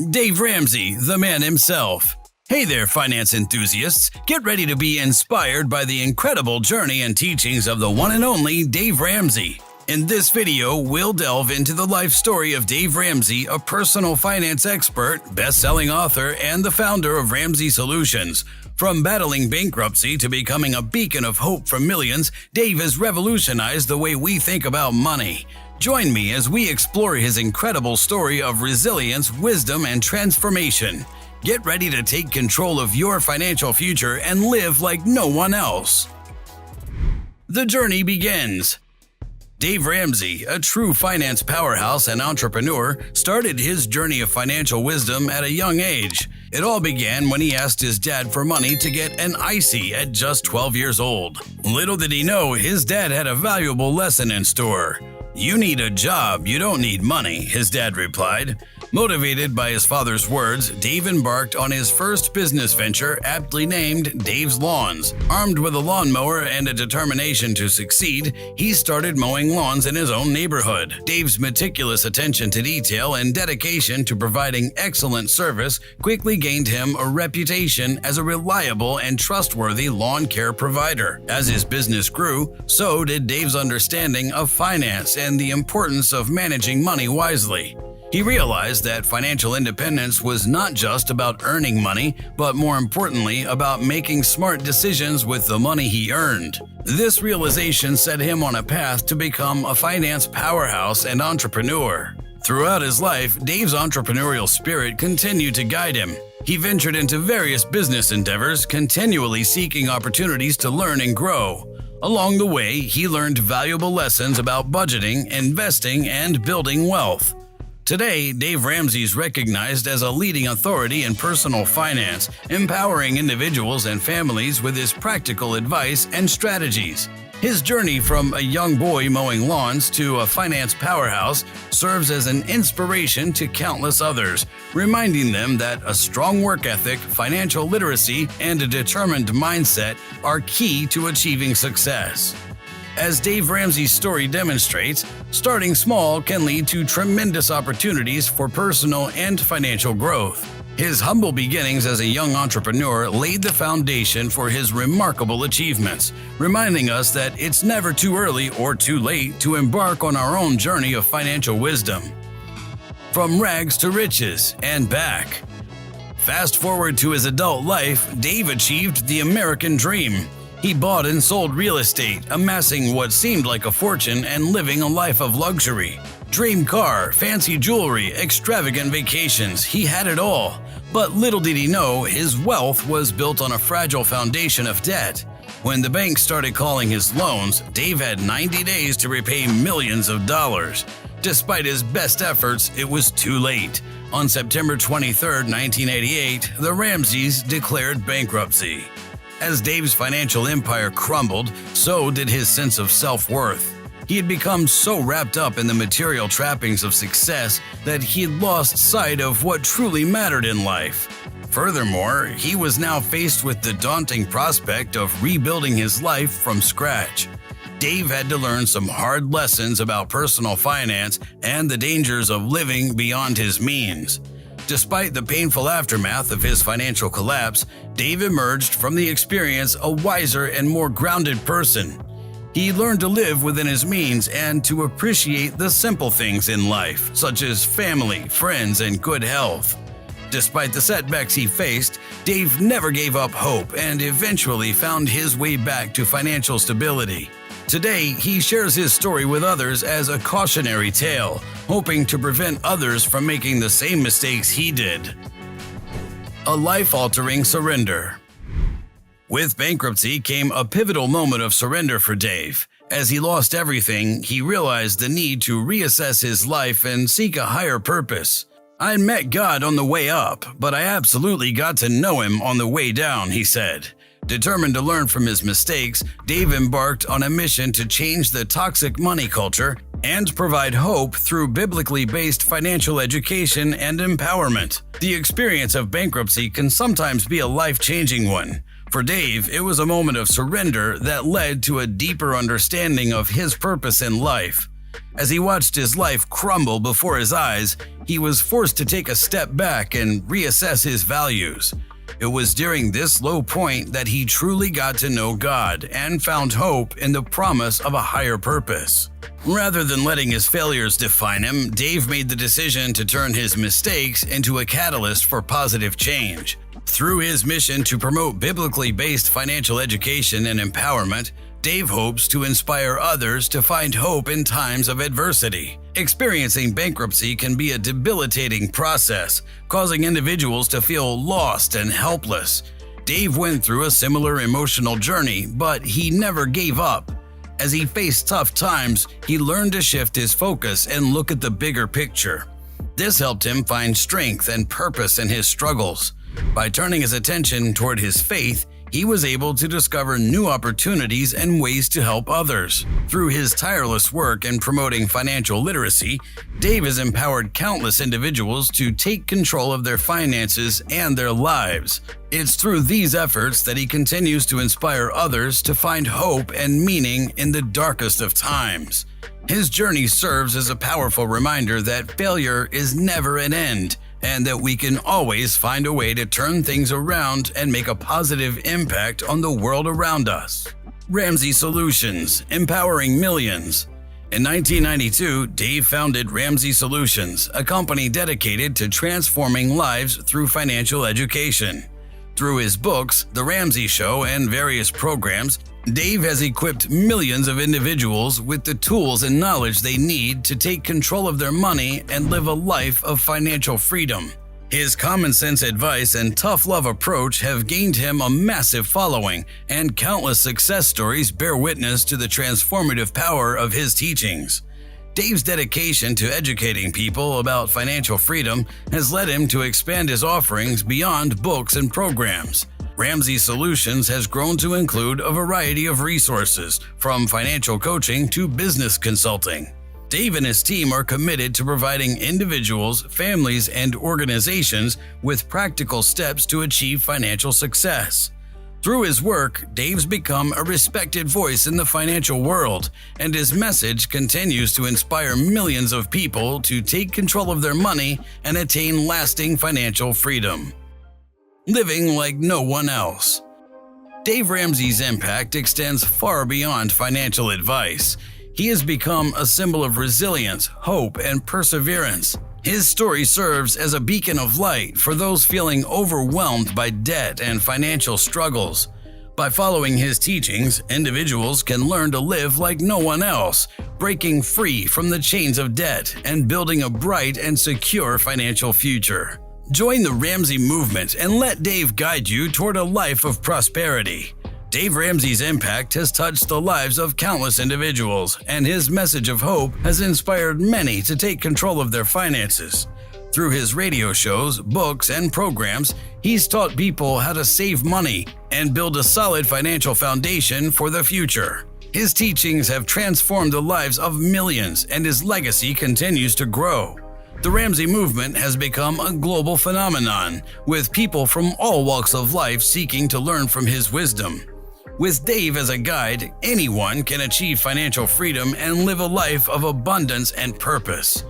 Dave Ramsey, the man himself. Hey there, finance enthusiasts. Get ready to be inspired by the incredible journey and teachings of the one and only Dave Ramsey. In this video, we'll delve into the life story of Dave Ramsey, a personal finance expert, best-selling author, and the founder of Ramsey Solutions. From battling bankruptcy to becoming a beacon of hope for millions, Dave has revolutionized the way we think about money. Join me as we explore his incredible story of resilience, wisdom, and transformation. Get ready to take control of your financial future and live like no one else. The journey begins. Dave Ramsey, a true finance powerhouse and entrepreneur, started his journey of financial wisdom at a young age. It all began when he asked his dad for money to get an icy at just 12 years old. Little did he know, his dad had a valuable lesson in store. "You need a job, you don't need money," his dad replied. Motivated by his father's words, Dave embarked on his first business venture, aptly named Dave's Lawns. Armed with a lawnmower and a determination to succeed, he started mowing lawns in his own neighborhood. Dave's meticulous attention to detail and dedication to providing excellent service quickly gained him a reputation as a reliable and trustworthy lawn care provider. As his business grew, so did Dave's understanding of finance and the importance of managing money wisely. He realized that financial independence was not just about earning money, but more importantly, about making smart decisions with the money he earned. This realization set him on a path to become a finance powerhouse and entrepreneur. Throughout his life, Dave's entrepreneurial spirit continued to guide him. He ventured into various business endeavors, continually seeking opportunities to learn and grow. Along the way, he learned valuable lessons about budgeting, investing, and building wealth. Today, Dave Ramsey is recognized as a leading authority in personal finance, empowering individuals and families with his practical advice and strategies. His journey from a young boy mowing lawns to a finance powerhouse serves as an inspiration to countless others, reminding them that a strong work ethic, financial literacy, and a determined mindset are key to achieving success. As Dave Ramsey's story demonstrates, starting small can lead to tremendous opportunities for personal and financial growth. His humble beginnings as a young entrepreneur laid the foundation for his remarkable achievements, reminding us that it's never too early or too late to embark on our own journey of financial wisdom. From rags to riches and back. Fast forward to his adult life, Dave achieved the American dream. He bought and sold real estate, amassing what seemed like a fortune and living a life of luxury. Dream car, fancy jewelry, extravagant vacations, he had it all. But little did he know, his wealth was built on a fragile foundation of debt. When the bank started calling his loans, Dave had 90 days to repay millions of dollars. Despite his best efforts, it was too late. On September 23, 1988, the Ramseys declared bankruptcy. As Dave's financial empire crumbled, so did his sense of self-worth. He had become so wrapped up in the material trappings of success that he had lost sight of what truly mattered in life. Furthermore, he was now faced with the daunting prospect of rebuilding his life from scratch. Dave had to learn some hard lessons about personal finance and the dangers of living beyond his means. Despite the painful aftermath of his financial collapse, Dave emerged from the experience a wiser and more grounded person. He learned to live within his means and to appreciate the simple things in life, such as family, friends, and good health. Despite the setbacks he faced, Dave never gave up hope and eventually found his way back to financial stability. Today, he shares his story with others as a cautionary tale, hoping to prevent others from making the same mistakes he did. A life-altering surrender. With bankruptcy came a pivotal moment of surrender for Dave. As he lost everything, he realized the need to reassess his life and seek a higher purpose. "I met God on the way up, but I absolutely got to know Him on the way down," he said. Determined to learn from his mistakes, Dave embarked on a mission to change the toxic money culture and provide hope through biblically based financial education and empowerment. The experience of bankruptcy can sometimes be a life-changing one. For Dave, it was a moment of surrender that led to a deeper understanding of his purpose in life. As he watched his life crumble before his eyes, he was forced to take a step back and reassess his values. It was during this low point that he truly got to know God and found hope in the promise of a higher purpose. Rather than letting his failures define him, Dave made the decision to turn his mistakes into a catalyst for positive change. Through his mission to promote biblically based financial education and empowerment, Dave hopes to inspire others to find hope in times of adversity. Experiencing bankruptcy can be a debilitating process, causing individuals to feel lost and helpless. Dave went through a similar emotional journey, but he never gave up. As he faced tough times, he learned to shift his focus and look at the bigger picture. This helped him find strength and purpose in his struggles. By turning his attention toward his faith, he was able to discover new opportunities and ways to help others. Through his tireless work in promoting financial literacy, Dave has empowered countless individuals to take control of their finances and their lives. It's through these efforts that he continues to inspire others to find hope and meaning in the darkest of times. His journey serves as a powerful reminder that failure is never an end, and that we can always find a way to turn things around and make a positive impact on the world around us. Ramsey Solutions, empowering millions. In 1992, Dave founded Ramsey Solutions, a company dedicated to transforming lives through financial education. Through his books, The Ramsey Show, and various programs, Dave has equipped millions of individuals with the tools and knowledge they need to take control of their money and live a life of financial freedom. His common sense advice and tough love approach have gained him a massive following, and countless success stories bear witness to the transformative power of his teachings. Dave's dedication to educating people about financial freedom has led him to expand his offerings beyond books and programs. Ramsey Solutions has grown to include a variety of resources, from financial coaching to business consulting. Dave and his team are committed to providing individuals, families, and organizations with practical steps to achieve financial success. Through his work, Dave's become a respected voice in the financial world, and his message continues to inspire millions of people to take control of their money and attain lasting financial freedom. Living like no one else. Dave Ramsey's impact extends far beyond financial advice. He has become a symbol of resilience, hope, and perseverance. His story serves as a beacon of light for those feeling overwhelmed by debt and financial struggles. By following his teachings, individuals can learn to live like no one else, breaking free from the chains of debt and building a bright and secure financial future. Join the Ramsey movement and let Dave guide you toward a life of prosperity. Dave Ramsey's impact has touched the lives of countless individuals, and his message of hope has inspired many to take control of their finances. Through his radio shows, books, and programs, he's taught people how to save money and build a solid financial foundation for the future. His teachings have transformed the lives of millions, and his legacy continues to grow. The Ramsey movement has become a global phenomenon, with people from all walks of life seeking to learn from his wisdom. With Dave as a guide, anyone can achieve financial freedom and live a life of abundance and purpose.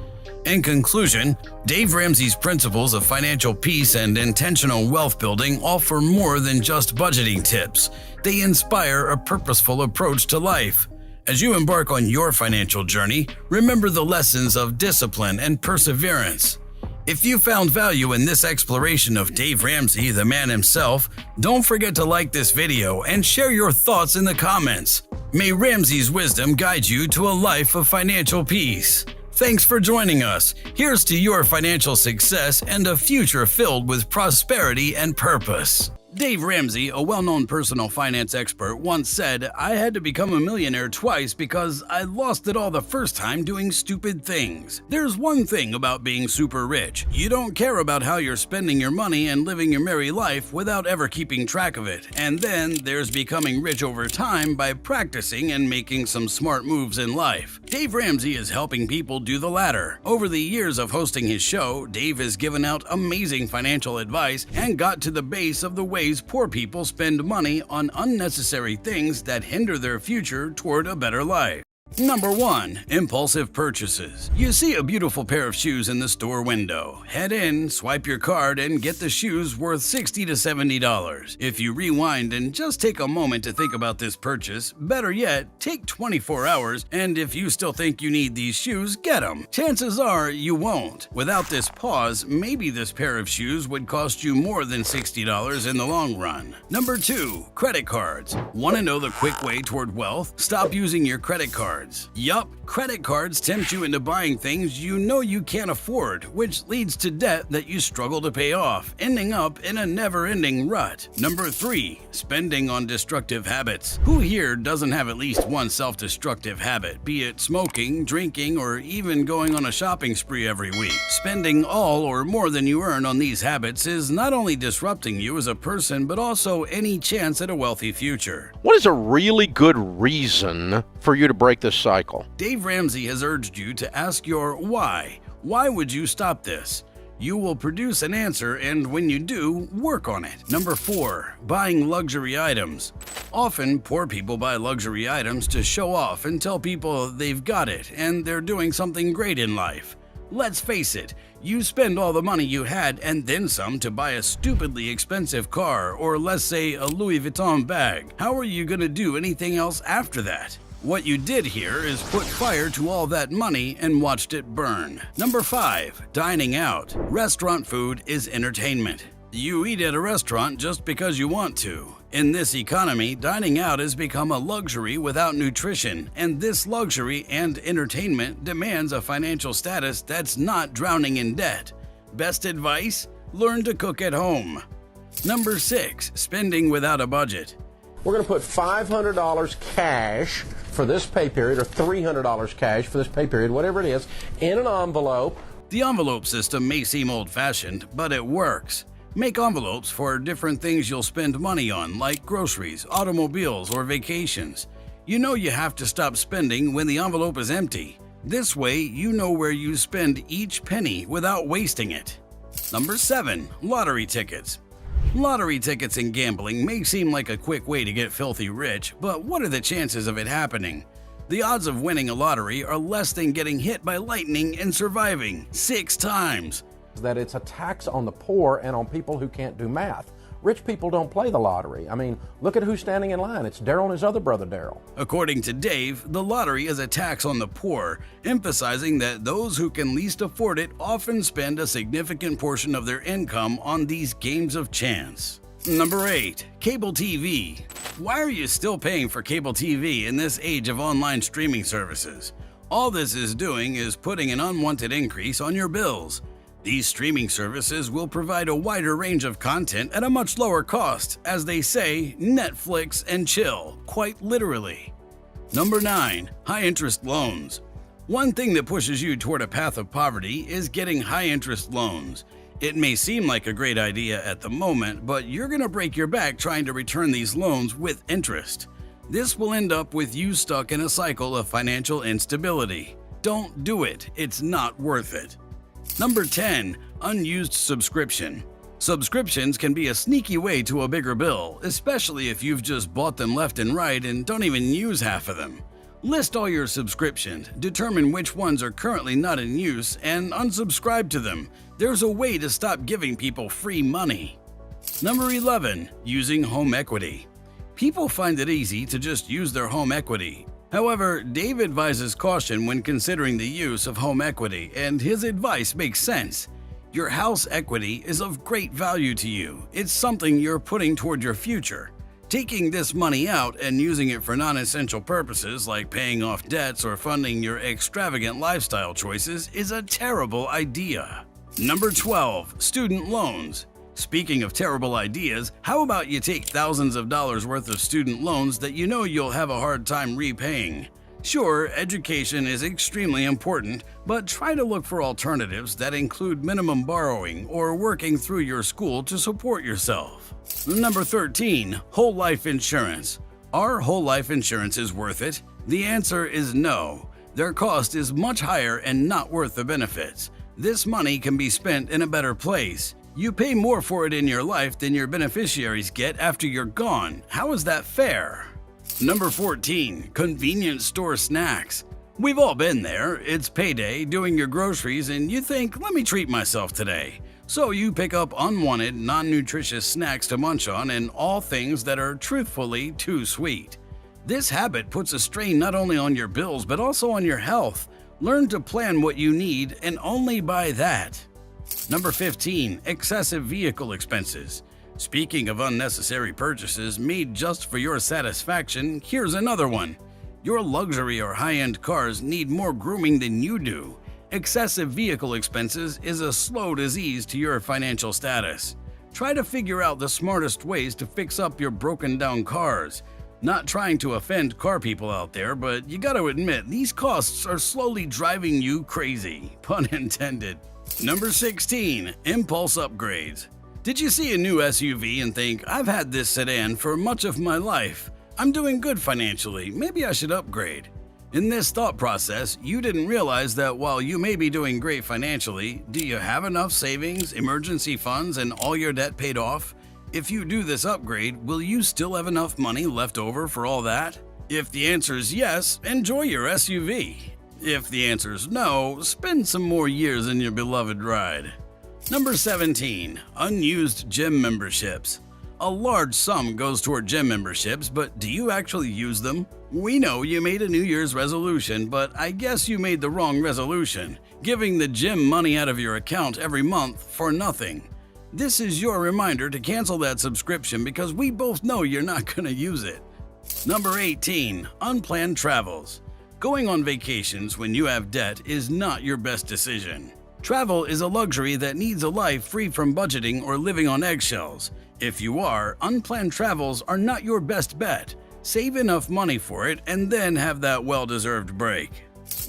In conclusion, Dave Ramsey's principles of financial peace and intentional wealth building offer more than just budgeting tips. They inspire a purposeful approach to life. As you embark on your financial journey, remember the lessons of discipline and perseverance. If you found value in this exploration of Dave Ramsey, the man himself, don't forget to like this video and share your thoughts in the comments. May Ramsey's wisdom guide you to a life of financial peace. Thanks for joining us. Here's to your financial success and a future filled with prosperity and purpose. Dave Ramsey, a well-known personal finance expert, once said, "I had to become a millionaire twice because I lost it all the first time doing stupid things." There's one thing about being super rich. You don't care about how you're spending your money and living your merry life without ever keeping track of it. And then there's becoming rich over time by practicing and making some smart moves in life. Dave Ramsey is helping people do the latter. Over the years of hosting his show, Dave has given out amazing financial advice and got to the base of the ways poor people spend money on unnecessary things that hinder their future toward a better life. Number 1. Impulsive purchases. You see a beautiful pair of shoes in the store window. Head in, swipe your card, and get the shoes worth $60 to $70. If you rewind and just take a moment to think about this purchase, better yet, take 24 hours, and if you still think you need these shoes, get them. Chances are you won't. Without this pause, maybe this pair of shoes would cost you more than $60 in the long run. Number 2. Credit cards. Want to know the quick way toward wealth? Stop using your credit cards. Yup, credit cards tempt you into buying things you know you can't afford, which leads to debt that you struggle to pay off, ending up in a never-ending rut. Number 3. Spending on destructive habits. Who here doesn't have at least one self-destructive habit, be it smoking, drinking, or even going on a shopping spree every week? Spending all or more than you earn on these habits is not only disrupting you as a person, but also any chance at a wealthy future. What is a really good reason for you to break this cycle? Dave Ramsey has urged you to ask your why. Why would you stop this? You will produce an answer, and when you do, work on it. Number 4. Buying luxury items. Often, poor people buy luxury items to show off and tell people they've got it and they're doing something great in life. Let's face it, you spend all the money you had and then some to buy a stupidly expensive car or, let's say, a Louis Vuitton bag. How are you going to do anything else after that? What you did here is put fire to all that money and watched it burn. Number 5. Dining out. Restaurant food is entertainment. You eat at a restaurant just because you want to. In this economy, dining out has become a luxury without nutrition, and this luxury and entertainment demands a financial status that's not drowning in debt. Best advice? Learn to cook at home. Number 6. Spending without a budget. We're going to put $500 cash for this pay period, or $300 cash for this pay period, whatever it is, in an envelope. The envelope system may seem old-fashioned, but it works. Make envelopes for different things you'll spend money on, like groceries, automobiles, or vacations. You know you have to stop spending when the envelope is empty. This way, you know where you spend each penny without wasting it. Number 7. Lottery tickets. Lottery tickets and gambling may seem like a quick way to get filthy rich, but what are the chances of it happening? The odds of winning a lottery are less than getting hit by lightning and surviving 6 times. That it's a tax on the poor and on people who can't do math. Rich people don't play the lottery. I mean, look at who's standing in line. It's Daryl and his other brother, Daryl. According to Dave, the lottery is a tax on the poor, emphasizing that those who can least afford it often spend a significant portion of their income on these games of chance. Number 8. Cable TV. Why are you still paying for cable TV in this age of online streaming services? All this is doing is putting an unwanted increase on your bills. These streaming services will provide a wider range of content at a much lower cost, as they say, Netflix and chill, quite literally. Number 9. High-interest loans. One thing that pushes you toward a path of poverty is getting high-interest loans. It may seem like a great idea at the moment, but you're going to break your back trying to return these loans with interest. This will end up with you stuck in a cycle of financial instability. Don't do it. It's not worth it. Number 10. Unused subscription. Subscriptions can be a sneaky way to a bigger bill, especially if you've just bought them left and right and don't even use half of them. List all your subscriptions, determine which ones are currently not in use, and unsubscribe to them. There's a way to stop giving people free money. Number 11. Using home equity. People find it easy to just use their home equity. However, Dave advises caution when considering the use of home equity, and his advice makes sense. Your house equity is of great value to you. It's something you're putting toward your future. Taking this money out and using it for non-essential purposes like paying off debts or funding your extravagant lifestyle choices is a terrible idea. Number 12. Student loans. Speaking of terrible ideas, how about you take thousands of dollars worth of student loans that you know you'll have a hard time repaying? Sure, education is extremely important, but try to look for alternatives that include minimum borrowing or working through your school to support yourself. Number 13. Whole life insurance. Are whole life insurances worth it? The answer is no. Their cost is much higher and not worth the benefits. This money can be spent in a better place. You pay more for it in your life than your beneficiaries get after you're gone. How is that fair? Number 14. Convenience store snacks. We've all been there. It's payday, doing your groceries, and you think, let me treat myself today. So you pick up unwanted, non-nutritious snacks to munch on, and all things that are truthfully too sweet. This habit puts a strain not only on your bills but also on your health. Learn to plan what you need and only buy that. Number 15. Excessive vehicle expenses. Speaking of unnecessary purchases made just for your satisfaction, here's another one. Your luxury or high-end cars need more grooming than you do. Excessive vehicle expenses is a slow disease to your financial status. Try to figure out the smartest ways to fix up your broken-down cars. Not trying to offend car people out there, but you gotta admit, these costs are slowly driving you crazy. Pun intended. Number 16. Impulse upgrades. Did you see a new SUV and think, I've had this sedan for much of my life? I'm doing good financially, maybe I should upgrade. In this thought process, you didn't realize that while you may be doing great financially, do you have enough savings, emergency funds, and all your debt paid off? If you do this upgrade, will you still have enough money left over for all that? If the answer is yes, enjoy your SUV. If the answer is no, spend some more years in your beloved ride. Number 17. Unused gym memberships. A large sum goes toward gym memberships, but do you actually use them? We know you made a New Year's resolution, but I guess you made the wrong resolution, giving the gym money out of your account every month for nothing. This is your reminder to cancel that subscription because we both know you're not going to use it. Number 18. Unplanned travels. Going on vacations when you have debt is not your best decision. Travel is a luxury that needs a life free from budgeting or living on eggshells. If you are, unplanned travels are not your best bet. Save enough money for it and then have that well-deserved break.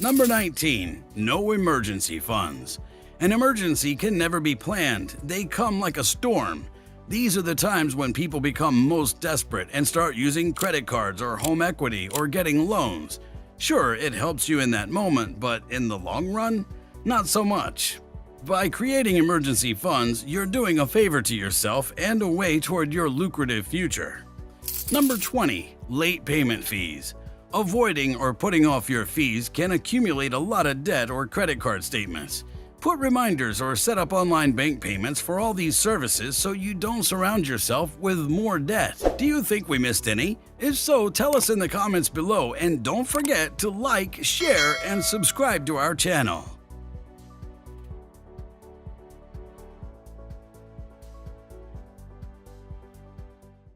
Number 19. No emergency funds. An emergency can never be planned. They come like a storm. These are the times when people become most desperate and start using credit cards or home equity or getting loans. Sure, it helps you in that moment, but in the long run, not so much. By creating emergency funds, you're doing a favor to yourself and a way toward your lucrative future. Number 20. Late payment fees. Avoiding or putting off your fees can accumulate a lot of debt or credit card statements. Put reminders or set up online bank payments for all these services so you don't surround yourself with more debt. Do you think we missed any? If so, tell us in the comments below and don't forget to like, share, and subscribe to our channel.